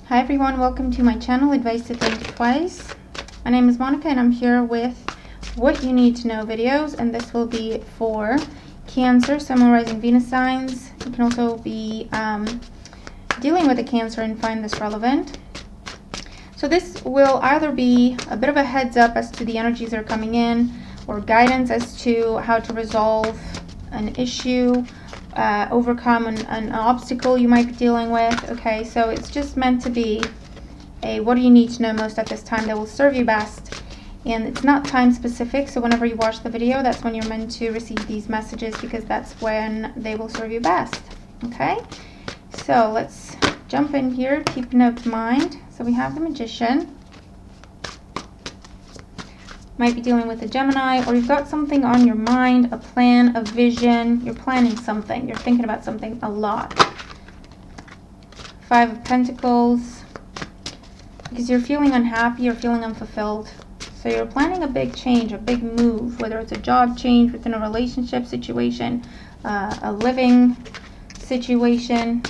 Hi everyone, welcome to my channel, Advice to Think Twice. My name is Monica and I'm here with what you need to know videos, and this will be for Cancer, Sun, Moon, Rising, Venus signs. You can also be dealing with a Cancer and find this relevant. So this will either be a bit of a heads up as to the energies that are coming in, or guidance as to how to resolve an issue, overcome an obstacle you might be dealing with. Okay, so it's just meant to be a what do you need to know most at this time that will serve you best. And it's not time specific, so whenever you watch the video, that's when you're meant to receive these messages, because that's when they will serve you best. Okay, so let's jump in here, keep an open mind. So we have the Magician. Might be dealing with a Gemini, or you've got something on your mind, a plan, a vision. You're planning something. You're thinking about something a lot. Five of Pentacles. Because you're feeling unhappy, you're feeling unfulfilled. So you're planning a big change, a big move, whether it's a job change within a relationship situation, a living situation.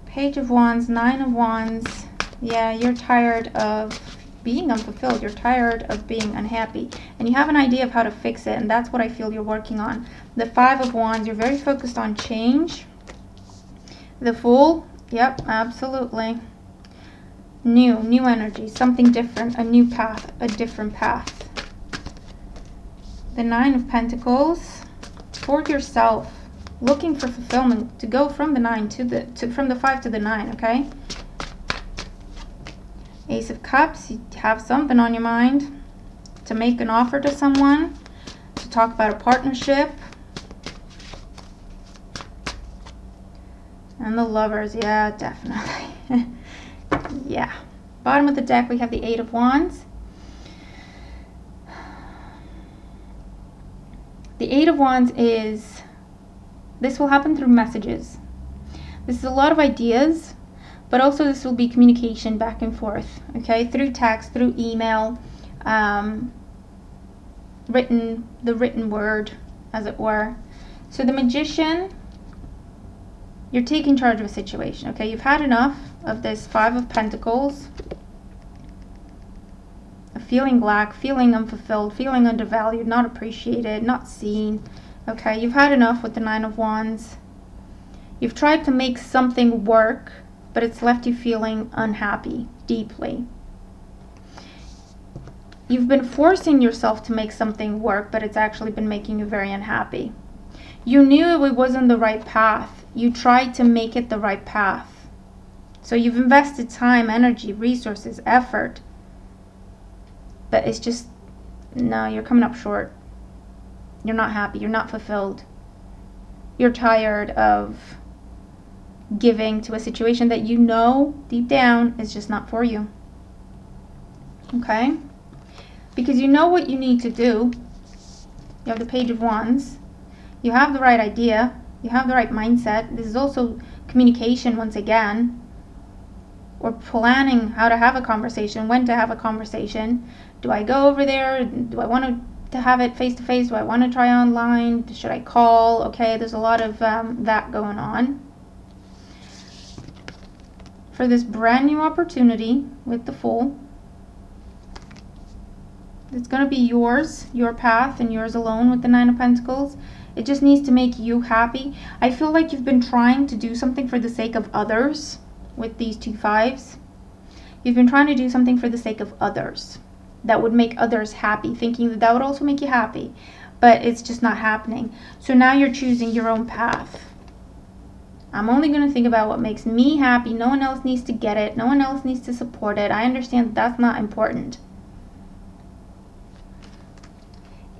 Page of Wands, Nine of Wands. Yeah, you're tired of being unfulfilled. You're tired of being unhappy, and you have an idea of how to fix it, and that's what I feel you're working on. The Five of Wands, you're very focused on change. The Fool, yep, absolutely. New energy, something different, a new path, a different path. The Nine of Pentacles, for yourself, looking for fulfillment, to go from the nine from the five to the nine. Okay. Ace of Cups, you have something on your mind, to make an offer to someone, to talk about a partnership. And the Lovers, yeah, definitely. Yeah. Bottom of the deck, we have the Eight of Wands. The Eight of Wands is, this will happen through messages. This is a lot of ideas, but also this will be communication back and forth, okay, through text, through email, the written word, as it were. So the Magician, you're taking charge of a situation, okay? You've had enough of this Five of Pentacles, of feeling lack, feeling unfulfilled, feeling undervalued, not appreciated, not seen, okay? You've had enough with the Nine of Wands. You've tried to make something work, but it's left you feeling unhappy deeply. You've been forcing yourself to make something work, but it's actually been making you very unhappy. You knew it wasn't the right path. You tried to make it the right path. So you've invested time, energy, resources, effort, but it's just, no, you're coming up short. You're not happy. You're not fulfilled. You're tired of giving to a situation that you know deep down is just not for you. Okay? Because you know what you need to do. You have the Page of Wands. You have the right idea. You have the right mindset. This is also communication once again. Or planning how to have a conversation, when to have a conversation. Do I go over there? Do I want to have it face to face? Do I want to try online? Should I call? Okay, there's a lot of that going on. For this brand new opportunity with the Fool, it's going to be yours, your path, and yours alone with the Nine of Pentacles. It just needs to make you happy. I feel like you've been trying to do something for the sake of others with these two fives. You've been trying to do something for the sake of others that would make others happy, thinking that that would also make you happy, but it's just not happening. So now you're choosing your own path. I'm only going to think about what makes me happy. No one else needs to get it. No one else needs to support it. I understand that's not important.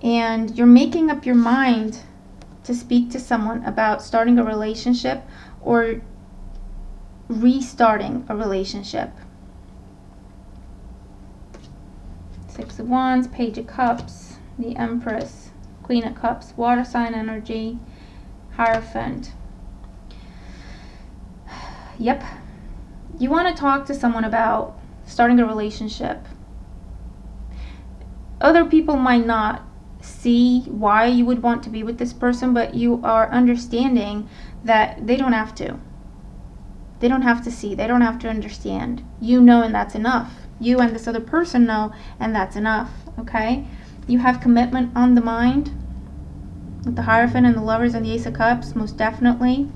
And you're making up your mind to speak to someone about starting a relationship or restarting a relationship. Six of Wands, Page of Cups, the Empress, Queen of Cups, water sign energy, Hierophant. Yep. You want to talk to someone about starting a relationship. Other people might not see why you would want to be with this person, but you are understanding that they don't have to. They don't have to see. They don't have to understand. You know, and that's enough. You and this other person know, and that's enough, okay? You have commitment on the mind with the Hierophant and the Lovers and the Ace of Cups, most definitely.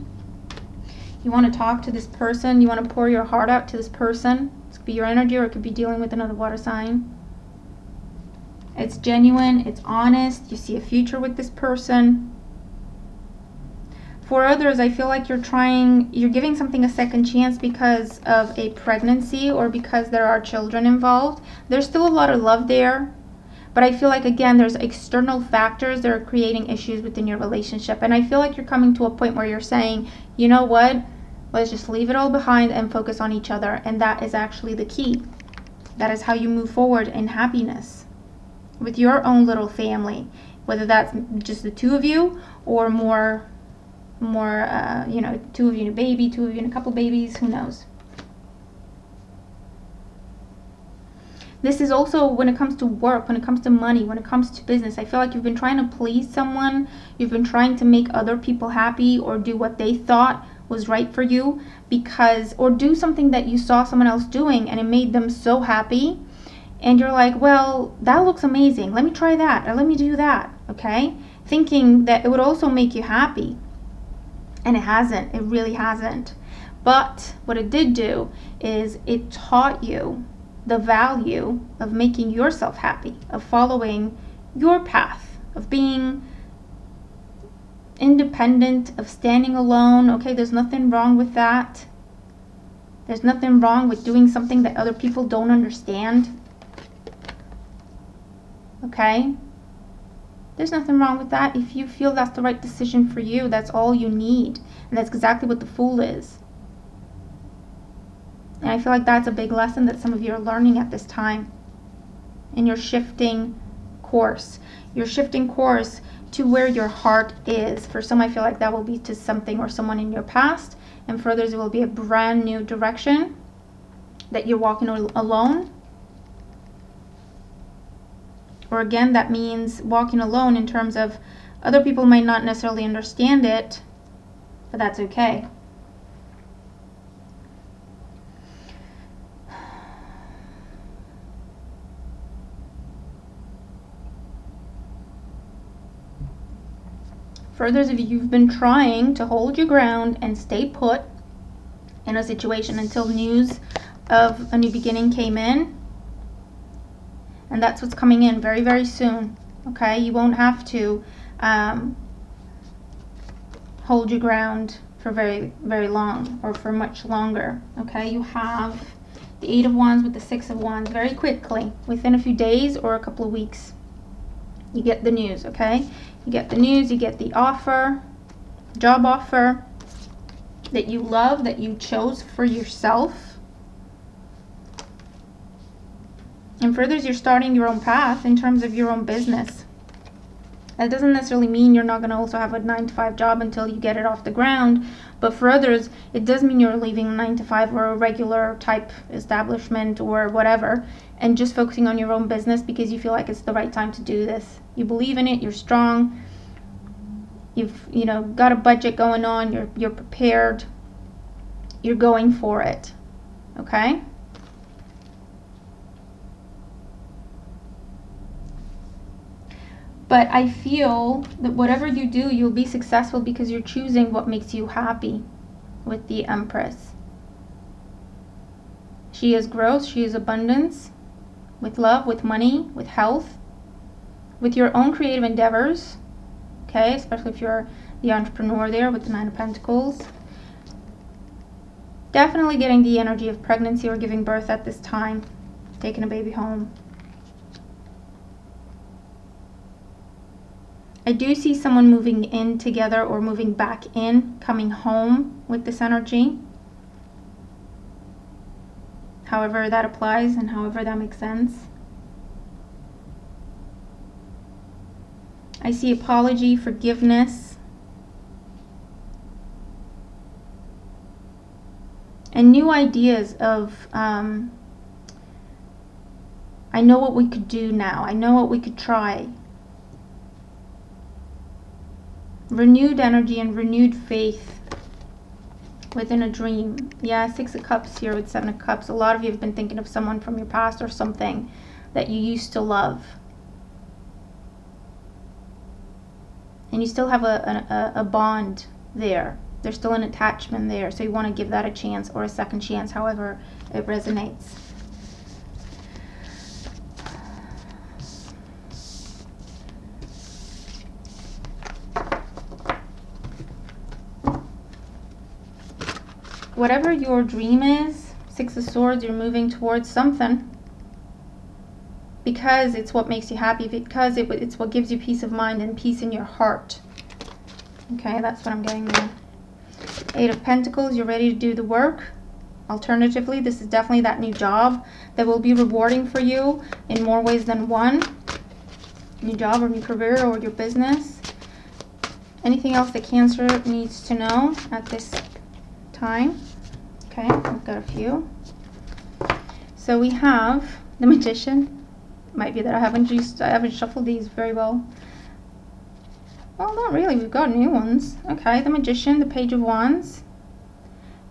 You want to talk to this person. You want to pour your heart out to this person. This could be your energy, or it could be dealing with another water sign. It's genuine. It's honest. You see a future with this person. For others, I feel like you're giving something a second chance because of a pregnancy or because there are children involved. There's still a lot of love there. But I feel like, again, there's external factors that are creating issues within your relationship. And I feel like you're coming to a point where you're saying, you know what? Let's just leave it all behind and focus on each other. And that is actually the key. That is how you move forward in happiness with your own little family. Whether that's just the two of you or more, two of you and a baby, two of you and a couple babies, who knows? This is also when it comes to work, when it comes to money, when it comes to business. I feel like you've been trying to please someone. You've been trying to make other people happy or do what they thought was right for you or do something that you saw someone else doing and it made them so happy. And you're like, well, that looks amazing. Let me try that or let me do that, okay? Thinking that it would also make you happy. And it hasn't. It really hasn't. But what it did do is it taught you the value of making yourself happy, of following your path, of being independent, of standing alone. Okay, there's nothing wrong with that. There's nothing wrong with doing something that other people don't understand. Okay? There's nothing wrong with that. If you feel that's the right decision for you, that's all you need. And that's exactly what the Fool is. And I feel like that's a big lesson that some of you are learning at this time. And you're shifting course. You're shifting course to where your heart is. For some, I feel like that will be to something or someone in your past. And for others, it will be a brand new direction that you're walking alone. Or again, that means walking alone in terms of other people might not necessarily understand it, but that's okay. For others of you, you've been trying to hold your ground and stay put in a situation until news of a new beginning came in. And that's what's coming in very, very soon. Okay? You won't have to hold your ground for very, very long or for much longer. Okay? You have the Eight of Wands with the Six of Wands very quickly. Within a few days or a couple of weeks, you get the news. Okay? You get the news, you get the offer, job offer that you love, that you chose for yourself. And for others, you're starting your own path in terms of your own business. That doesn't necessarily mean you're not going to also have a 9-to-5 job until you get it off the ground. But for others, it does mean you're leaving a 9-to-5 or a regular type establishment or whatever and just focusing on your own business because you feel like it's the right time to do this. You believe in it, you're strong, you've got a budget going on, you're prepared, you're going for it. Okay? But I feel that whatever you do, you'll be successful because you're choosing what makes you happy with the Empress. She is growth, she is abundance, with love, with money, with health, with your own creative endeavors, okay, especially if you're the entrepreneur there with the Nine of Pentacles. Definitely getting the energy of pregnancy or giving birth at this time, taking a baby home. I do see someone moving in together or moving back in, coming home with this energy. However that applies and however that makes sense. I see apology, forgiveness, and new ideas of, I know what we could do now. I know what we could try. Renewed energy and renewed faith within a dream. Yeah, 6 of Cups here with 7 of Cups. A lot of you have been thinking of someone from your past or something that you used to love. And you still have a bond there. There's still an attachment there. So you want to give that a chance or a second chance, however it resonates. Whatever your dream is, 6 of Swords, you're moving towards something. Because it's what makes you happy, because it's what gives you peace of mind and peace in your heart. Okay, that's what I'm getting there. 8 of Pentacles, you're ready to do the work. Alternatively, this is definitely that new job that will be rewarding for you in more ways than one. New job or new career or your business. Anything else that Cancer needs to know at this time? Okay, I've got a few. So we have the Magician. Might be that I haven't shuffled these very well. Well, not really. We've got new ones. Okay, the Magician, the Page of Wands.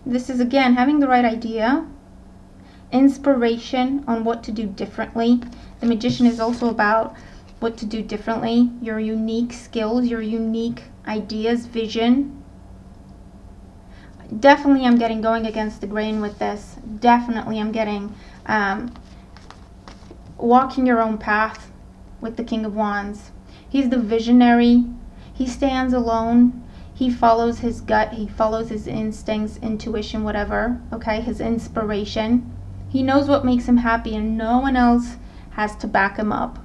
This is, again, having the right idea. Inspiration on what to do differently. The Magician is also about what to do differently. Your unique skills, your unique ideas, vision. Definitely I'm getting going against the grain with this. Definitely I'm getting walking your own path with the King of Wands. He's the visionary. He stands alone. He follows his gut. He follows his instincts, intuition, whatever. Okay, his inspiration. He knows what makes him happy and no one else has to back him up.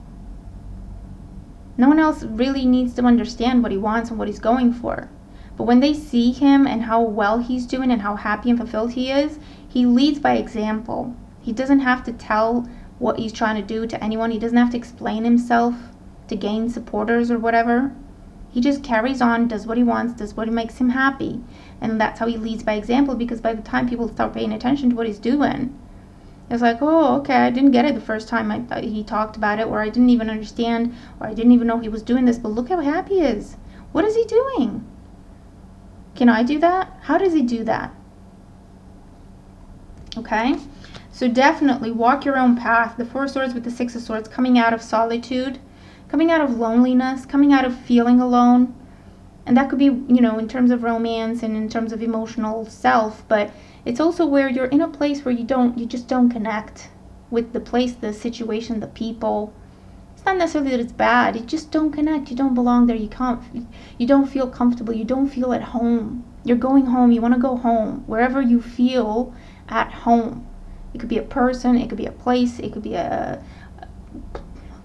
No one else really needs to understand what he wants and what he's going for. But when they see him and how well he's doing and how happy and fulfilled he is, he leads by example. He doesn't have to tell what he's trying to do to anyone. He doesn't have to explain himself to gain supporters or whatever. He just carries on, does what he wants, does what makes him happy. And that's how he leads by example, because by the time people start paying attention to what he's doing, it's like, oh, okay, I didn't get it the first time he talked about it, or I didn't even understand, or I didn't even know he was doing this, but look how happy he is. What is he doing? Can I do that? How does he do that? Okay? So definitely walk your own path. The 4 of Swords with the 6 of Swords, coming out of solitude, coming out of loneliness, coming out of feeling alone. And that could be, you know, in terms of romance and in terms of emotional self, but it's also where you're in a place where you just don't connect with the place, the situation, the people. It's not necessarily that it's bad. You just don't connect. You don't belong there. You don't feel comfortable. You don't feel at home. You're going home. You want to go home. Wherever you feel at home. It could be a person, it could be a place, it could be a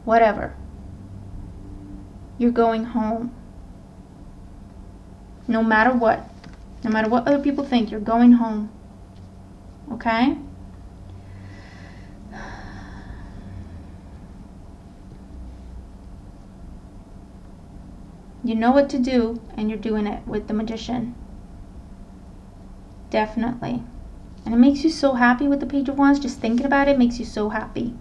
whatever. You're going home. No matter what. No matter what other people think, you're going home. Okay? You know what to do, and you're doing it with the Magician. Definitely. And it makes you so happy with the Page of Wands. Just thinking about it makes you so happy.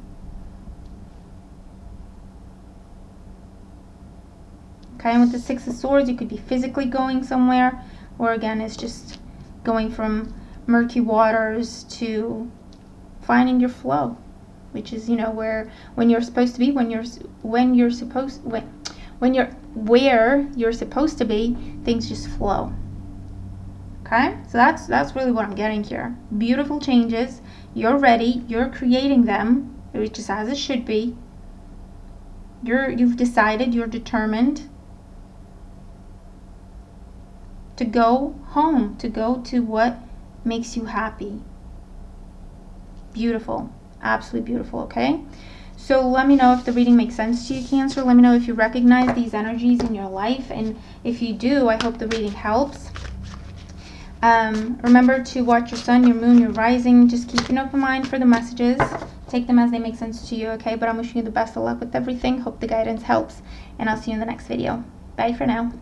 Okay, and with the 6 of Swords, you could be physically going somewhere. Or again, it's just going from murky waters to finding your flow. Which is, you know, when you're supposed to be, where you're supposed to be, things just flow. Okay, so that's really what I'm getting here. Beautiful changes. You're ready. You're creating them, which is as it should be. You've decided. You're determined to go home, to go to what makes you happy. Beautiful, absolutely beautiful. Okay, so let me know if the reading makes sense to you, Cancer. Let me know if you recognize these energies in your life, and if you do, I hope the reading helps. Remember to watch your sun, your moon, your rising. Just keep an open mind for the messages. Take them as they make sense to you, okay? But I'm wishing you the best of luck with everything. Hope the guidance helps. And I'll see you in the next video. Bye for now.